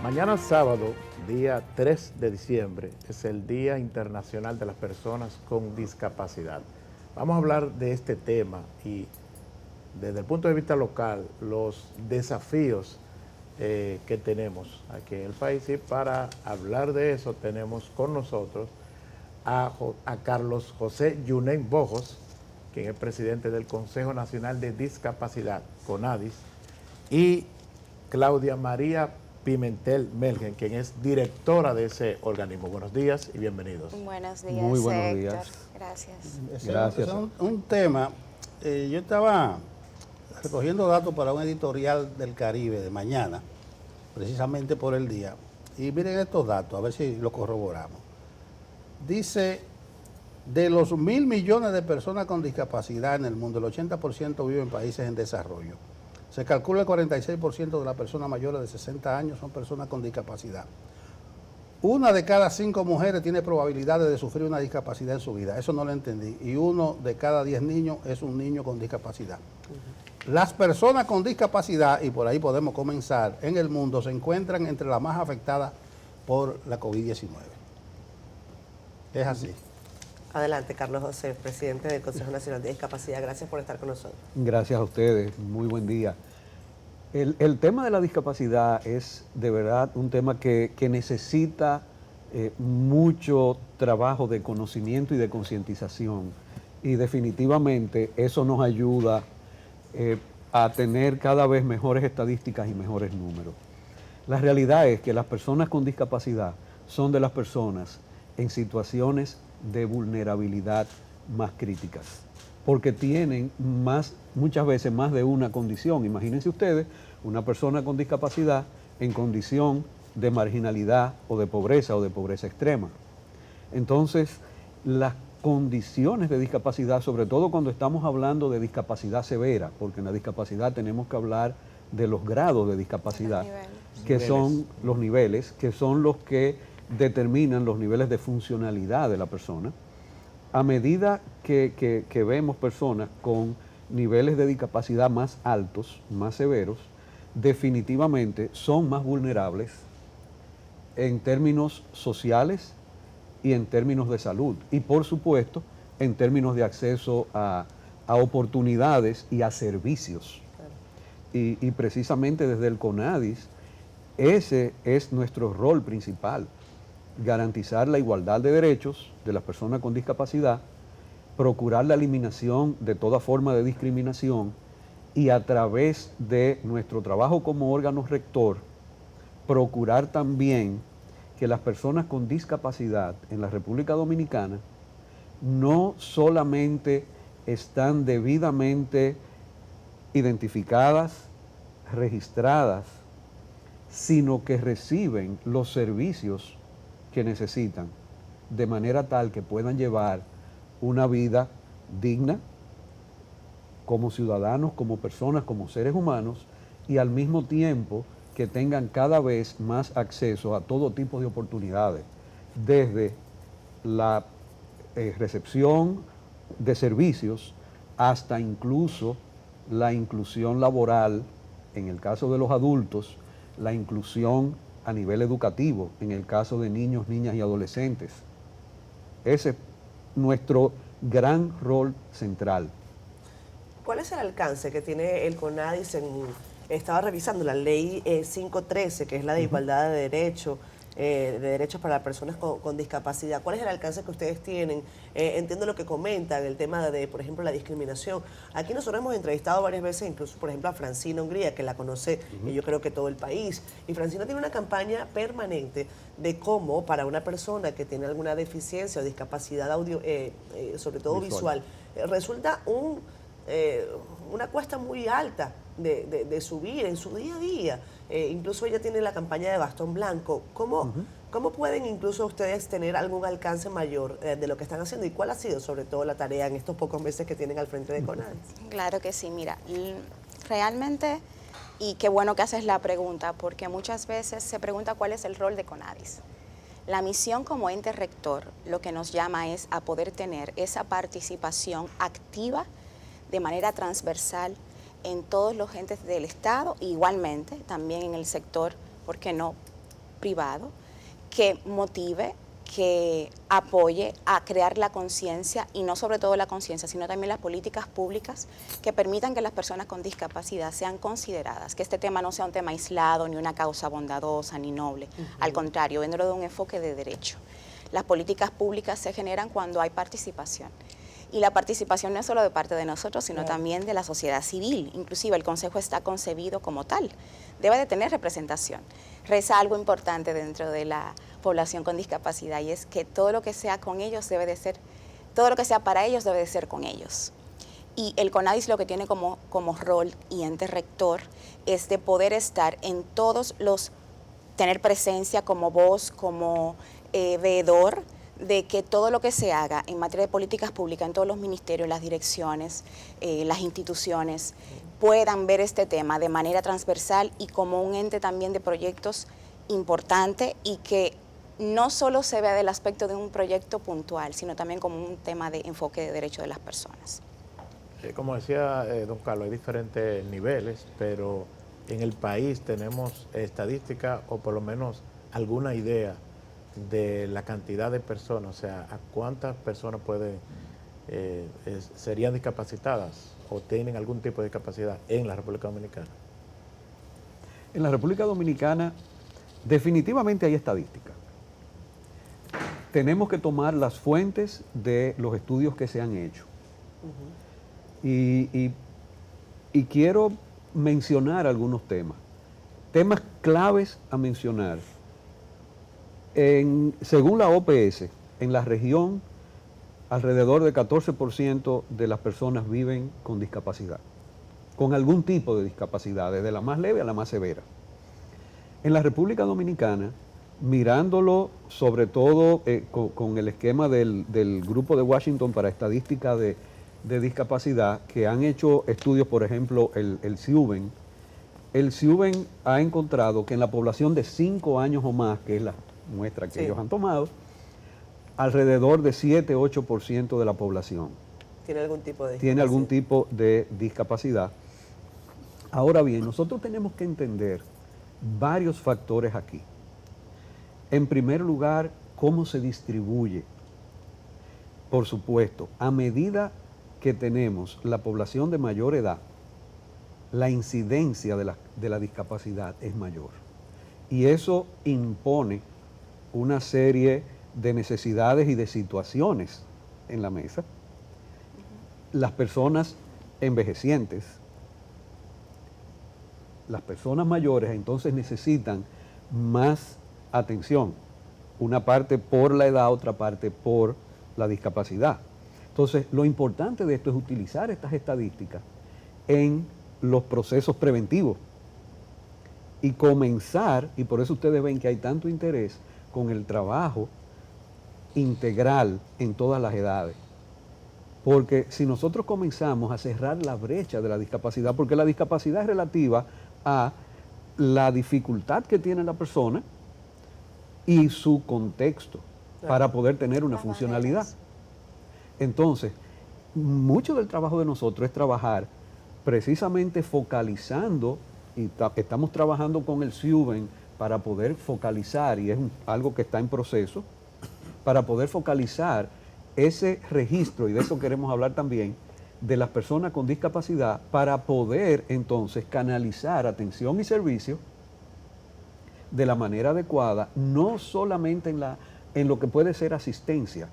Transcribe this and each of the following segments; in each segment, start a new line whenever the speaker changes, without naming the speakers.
Mañana sábado, día 3 de diciembre, es el Día Internacional de las Personas con Discapacidad. Vamos a hablar de este tema y desde el punto de vista local, los desafíos que tenemos aquí en el país. Y para hablar de eso tenemos con nosotros a Carlos José Yunen Bojos, quien es presidente del Consejo Nacional de Discapacidad, CONADIS, y Claudia María Pimentel Melgen, quien es directora de ese organismo. Buenos días y bienvenidos.
Buenos días,
Muy buenos
Héctor.
días.
Gracias.
Gracias.
Es un tema, yo estaba recogiendo datos para un editorial del Caribe de mañana, precisamente por el día, y miren estos datos, a ver si lo corroboramos. Dice, de los 1.000 millones de personas con discapacidad en el mundo, el 80% vive en países en desarrollo. Se calcula que el 46% de las personas mayores de 60 años son personas con discapacidad. Una de cada 5 mujeres tiene probabilidades de sufrir una discapacidad en su vida. Eso no lo entendí. Y 1 de cada 10 niños es un niño con discapacidad. Las personas con discapacidad, y por ahí podemos comenzar, en el mundo se encuentran entre las más afectadas por la COVID-19. Es así.
Adelante, Carlos José, presidente del Consejo Nacional de Discapacidad. Gracias por estar con nosotros.
Gracias a ustedes, muy buen día. El tema de la discapacidad es de verdad un tema que necesita mucho trabajo de conocimiento y de concientización, y definitivamente eso nos ayuda a tener cada vez mejores estadísticas y mejores números. La realidad es que las personas con discapacidad son de las personas en situaciones de vulnerabilidad más críticas, porque tienen muchas veces más de una condición. Imagínense ustedes una persona con discapacidad en condición de marginalidad o de pobreza extrema. Entonces, las condiciones de discapacidad, sobre todo cuando estamos hablando de discapacidad severa, porque en la discapacidad tenemos que hablar de los grados de discapacidad, que son los niveles, que son los que determinan los niveles de funcionalidad de la persona. A medida que vemos personas con niveles de discapacidad más altos, más severos, definitivamente son más vulnerables en términos sociales y en términos de salud. Y por supuesto, en términos de acceso a oportunidades y a servicios. Y precisamente desde el CONADIS, ese es nuestro rol principal: garantizar la igualdad de derechos de las personas con discapacidad, procurar la eliminación de toda forma de discriminación y, a través de nuestro trabajo como órgano rector, procurar también que las personas con discapacidad en la República Dominicana no solamente están debidamente identificadas, registradas, sino que reciben los servicios que necesitan, de manera tal que puedan llevar una vida digna como ciudadanos, como personas, como seres humanos, y al mismo tiempo que tengan cada vez más acceso a todo tipo de oportunidades, desde la recepción de servicios hasta incluso la inclusión laboral, en el caso de los adultos, la inclusión a nivel educativo, en el caso de niños, niñas y adolescentes. Ese es nuestro gran rol central.
¿Cuál es el alcance que tiene el CONADIS? Estaba revisando la ley 513, que es la de igualdad de derechos para las personas con discapacidad. ¿Cuál es el alcance que ustedes tienen? Entiendo lo que comentan, el tema de, por ejemplo, la discriminación. Aquí nosotros hemos entrevistado varias veces, incluso, por ejemplo, a Francina Hungría, que la conoce, y yo creo que todo el país. Y Francina tiene una campaña permanente de cómo, para una persona que tiene alguna deficiencia o discapacidad audio, sobre todo visual, resulta una cuesta muy alta de subir en su día a día. Incluso ella tiene la campaña de bastón blanco. ¿Cómo pueden incluso ustedes tener algún alcance mayor de lo que están haciendo? ¿Y cuál ha sido sobre todo la tarea en estos pocos meses que tienen al frente de CONADIS?
Claro que sí, mira, realmente, y qué bueno que haces la pregunta, porque muchas veces se pregunta cuál es el rol de CONADIS. La misión como ente rector lo que nos llama es a poder tener esa participación activa de manera transversal en todos los entes del Estado, e igualmente también en el sector, ¿por qué no?, privado que motive, que apoye a crear la conciencia, y no sobre todo la conciencia, sino también las políticas públicas que permitan que las personas con discapacidad sean consideradas, que este tema no sea un tema aislado, ni una causa bondadosa, ni noble. Al contrario, dentro de un enfoque de derecho. Las políticas públicas se generan cuando hay participación. Y la participación no es solo de parte de nosotros, sino también de la sociedad civil. Inclusive el Consejo está concebido como tal. Debe de tener representación. Reza algo importante dentro de la población con discapacidad, y es que todo lo que sea con ellos debe de ser, todo lo que sea para ellos debe de ser con ellos. Y el CONADIS lo que tiene como rol y ente rector es de poder estar en todos los, tener presencia como voz, como veedor, de que todo lo que se haga en materia de políticas públicas en todos los ministerios, las direcciones, las instituciones, puedan ver este tema de manera transversal y como un ente también de proyectos importante, y que no solo se vea del aspecto de un proyecto puntual, sino también como un tema de enfoque de derechos de las personas.
Como decía don Carlos, hay diferentes niveles, pero en el país tenemos estadística o por lo menos alguna idea de la cantidad de personas, o sea, a cuántas personas serían discapacitadas o tienen algún tipo de discapacidad en la República Dominicana.
En la República Dominicana definitivamente hay estadística. Tenemos que tomar las fuentes de los estudios que se han hecho. Y quiero mencionar algunos temas claves a mencionar. Según la OPS, en la región, alrededor del 14% de las personas viven con discapacidad, con algún tipo de discapacidad, desde la más leve a la más severa. En la República Dominicana, mirándolo sobre todo con el esquema del Grupo de Washington para Estadística de Discapacidad, que han hecho estudios, por ejemplo, el CIUBEN ha encontrado que en la población de 5 años o más, que es la muestra que ellos han tomado, alrededor de 7-8% de la población
tiene algún tipo de
discapacidad. Ahora bien, nosotros tenemos que entender varios factores aquí. En primer lugar, cómo se distribuye. Por supuesto, a medida que tenemos la población de mayor edad, la incidencia de la discapacidad es mayor. Y eso impone una serie de necesidades y de situaciones en la mesa. Las personas envejecientes, las personas mayores, entonces necesitan más atención. Una parte por la edad, otra parte por la discapacidad. Entonces, lo importante de esto es utilizar estas estadísticas en los procesos preventivos y comenzar, y por eso ustedes ven que hay tanto interés con el trabajo integral en todas las edades. Porque si nosotros comenzamos a cerrar la brecha de la discapacidad, porque la discapacidad es relativa a la dificultad que tiene la persona y su contexto para poder tener una funcionalidad. Entonces, mucho del trabajo de nosotros es trabajar precisamente focalizando, y estamos trabajando con el CIUBEN para poder focalizar, y es algo que está en proceso, para poder focalizar ese registro, y de eso queremos hablar también, de las personas con discapacidad, para poder entonces canalizar atención y servicio de la manera adecuada, no solamente en lo que puede ser asistencia,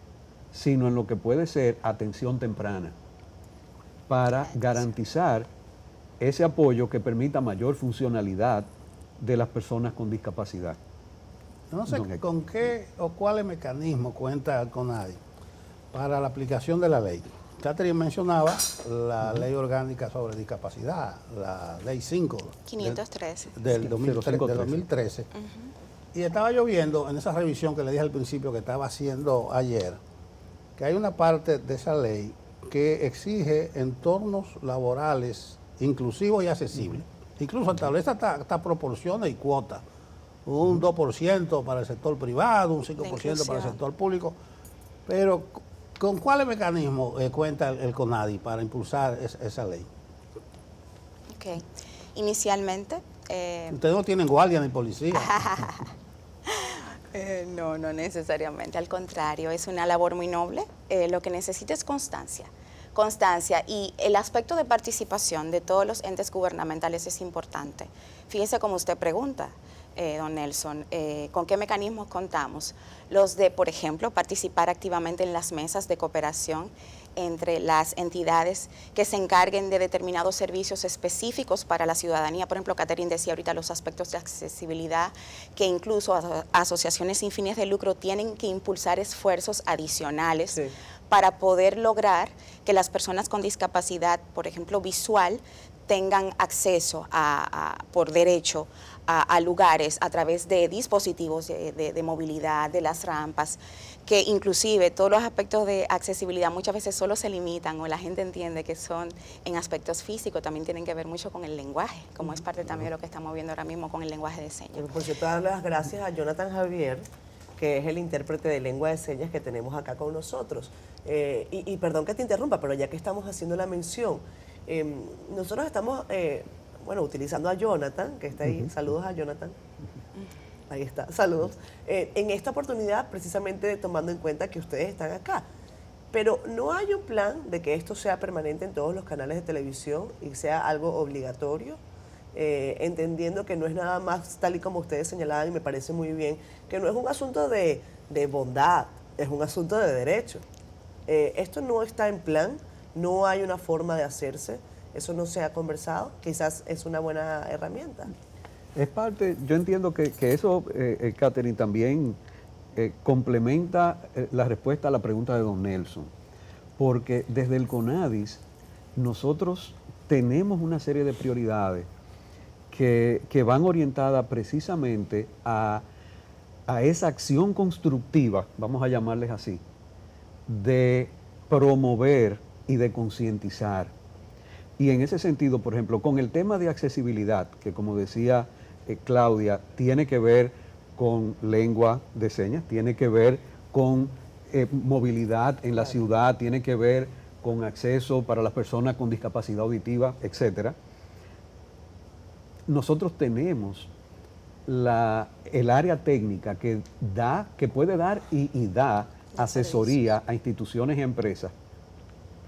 sino en lo que puede ser atención temprana, para garantizar ese apoyo que permita mayor funcionalidad de las personas con discapacidad.
No sé con qué o cuáles mecanismos cuenta el CONADIS para la aplicación de la ley. Catherine mencionaba la ley orgánica sobre discapacidad, la ley
513
del 2013. Y estaba yo viendo en esa revisión que le dije al principio que estaba haciendo ayer, que hay una parte de esa ley que exige entornos laborales inclusivos y accesibles. Incluso establece hasta proporciones y cuotas. Un 2% para el sector privado, un 5% para el sector público. Pero, ¿con cuáles mecanismos cuenta el CONADIS para impulsar esa ley?
Ok. Inicialmente...
Ustedes no tienen guardia ni policía.
No, no necesariamente, al contrario, es una labor muy noble. Lo que necesita es constancia. Constancia y el aspecto de participación de todos los entes gubernamentales es importante. Fíjese como usted pregunta, don Nelson, ¿con qué mecanismos contamos? Los de, por ejemplo, participar activamente en las mesas de cooperación entre las entidades que se encarguen de determinados servicios específicos para la ciudadanía. Por ejemplo, Catherine decía ahorita los aspectos de accesibilidad, que incluso asociaciones sin fines de lucro tienen que impulsar esfuerzos adicionales, sí, para poder lograr que las personas con discapacidad, por ejemplo, visual, tengan acceso por derecho a lugares a través de dispositivos de movilidad, de las rampas, que inclusive todos los aspectos de accesibilidad muchas veces solo se limitan o la gente entiende que son en aspectos físicos, también tienen que ver mucho con el lenguaje, como es parte también de lo que estamos viendo ahora mismo con el lenguaje de señas.
Por cierto, dar las gracias a Jonathan Javier, que es el intérprete de lengua de señas que tenemos acá con nosotros. Y perdón que te interrumpa, pero ya que estamos haciendo la mención, nosotros estamos, utilizando a Jonathan, que está ahí. Saludos a Jonathan. Ahí está, saludos. En esta oportunidad, precisamente tomando en cuenta que ustedes están acá. Pero no hay un plan de que esto sea permanente en todos los canales de televisión y sea algo obligatorio, entendiendo que no es nada más, tal y como ustedes señalaban, y me parece muy bien, que no es un asunto de bondad, es un asunto de derecho. Esto no está en plan, no hay una forma de hacerse, eso no se ha conversado, quizás es una buena herramienta.
Es parte, yo entiendo que eso, Catherine, también complementa la respuesta a la pregunta de don Nelson, porque desde el CONADIS nosotros tenemos una serie de prioridades que van orientadas precisamente a esa acción constructiva, vamos a llamarles así, de promover y de concientizar. Y en ese sentido, por ejemplo, con el tema de accesibilidad, que como decía Claudia, tiene que ver con lengua de señas, tiene que ver con movilidad en la ciudad, tiene que ver con acceso para las personas con discapacidad auditiva, etcétera. Nosotros tenemos el área técnica que puede dar y da asesoría a instituciones y empresas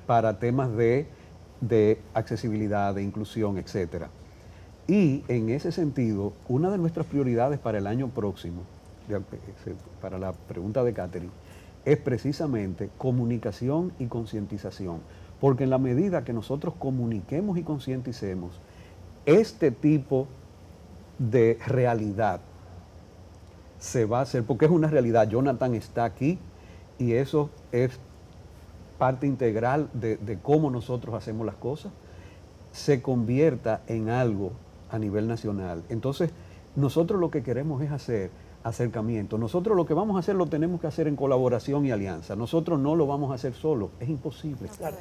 para temas de accesibilidad, de inclusión, etcétera. Y en ese sentido, una de nuestras prioridades para el año próximo, para la pregunta de Catherine, es precisamente comunicación y concientización. Porque en la medida que nosotros comuniquemos y concienticemos, este tipo de realidad se va a hacer, porque es una realidad. Jonathan está aquí y eso es parte integral de cómo nosotros hacemos las cosas, se convierta en algo a nivel nacional. Entonces, nosotros lo que queremos es hacer acercamiento. Nosotros lo que vamos a hacer lo tenemos que hacer en colaboración y alianza. Nosotros no lo vamos a hacer solo, es imposible.
Claro.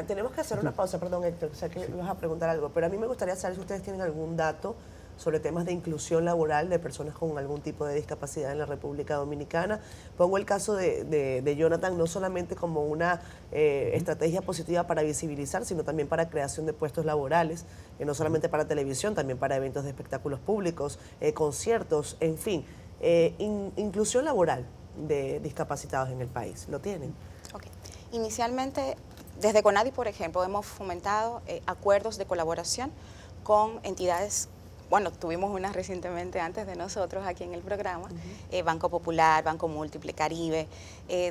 Tenemos que hacer una pausa, perdón Héctor, sé que me vas a preguntar algo, pero a mí me gustaría saber si ustedes tienen algún dato sobre temas de inclusión laboral de personas con algún tipo de discapacidad en la República Dominicana. Pongo el caso de Jonathan no solamente como una estrategia positiva para visibilizar, sino también para creación de puestos laborales, no solamente para televisión, también para eventos de espectáculos públicos, conciertos, en fin. Inclusión laboral de discapacitados en el país, ¿lo tienen?
Okay. Inicialmente, desde CONADIS, por ejemplo, hemos fomentado acuerdos de colaboración con entidades. Bueno, tuvimos una recientemente antes de nosotros aquí en el programa, Banco Popular, Banco Múltiple, Caribe,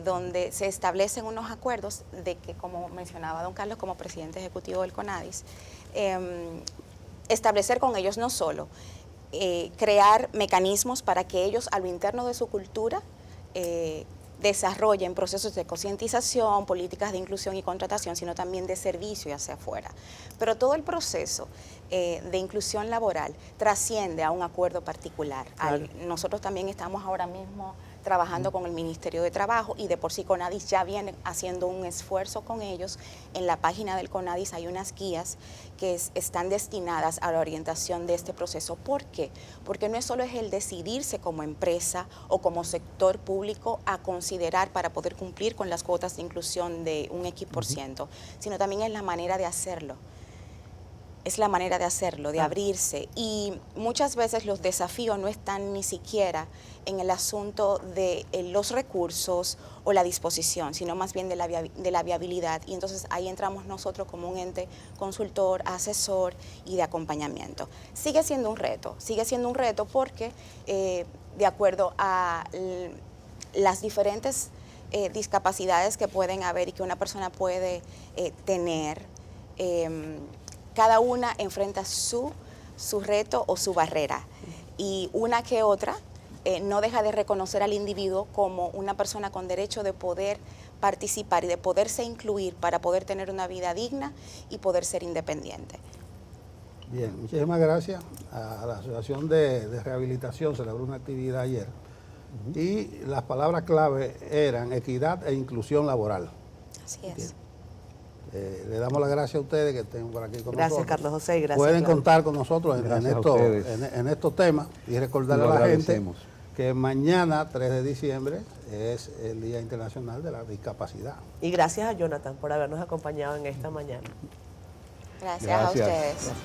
donde se establecen unos acuerdos de que, como mencionaba don Carlos como presidente ejecutivo del CONADIS, establecer con ellos no solo crear mecanismos para que ellos a lo interno de su cultura desarrollen procesos de concientización, políticas de inclusión y contratación, sino también de servicio y hacia afuera. Pero todo el proceso de inclusión laboral trasciende a un acuerdo particular.
Claro.
Nosotros también estamos ahora mismo trabajando con el Ministerio de Trabajo y de por sí CONADIS ya viene haciendo un esfuerzo con ellos. En la página del CONADIS hay unas guías que están destinadas a la orientación de este proceso. ¿Por qué? Porque no es solo el decidirse como empresa o como sector público a considerar para poder cumplir con las cuotas de inclusión de un X%, sino también es la manera de hacerlo. es la manera de hacerlo, de abrirse. Y muchas veces los desafíos no están ni siquiera en el asunto de los recursos o la disposición, sino más bien de la viabilidad. Y entonces ahí entramos nosotros como un ente consultor, asesor y de acompañamiento. Sigue siendo un reto porque de acuerdo a las diferentes discapacidades que pueden haber y que una persona puede tener, cada una enfrenta su reto o su barrera, y una que otra no deja de reconocer al individuo como una persona con derecho de poder participar y de poderse incluir para poder tener una vida digna y poder ser independiente.
Bien, muchísimas gracias. A la Asociación de Rehabilitación celebró una actividad ayer y las palabras clave eran equidad e inclusión laboral.
Así es.
Le damos las gracias a ustedes que estén por aquí con nosotros.
Gracias, Carlos José, y gracias.
Pueden
Claudia.
contar con nosotros en estos temas y recordarle
Lo
a la gente
agradecemos.
que mañana, 3 de diciembre, es el Día Internacional de la Discapacidad.
Y gracias a Jonathan por habernos acompañado en esta mañana.
Gracias a
Gracias.
ustedes.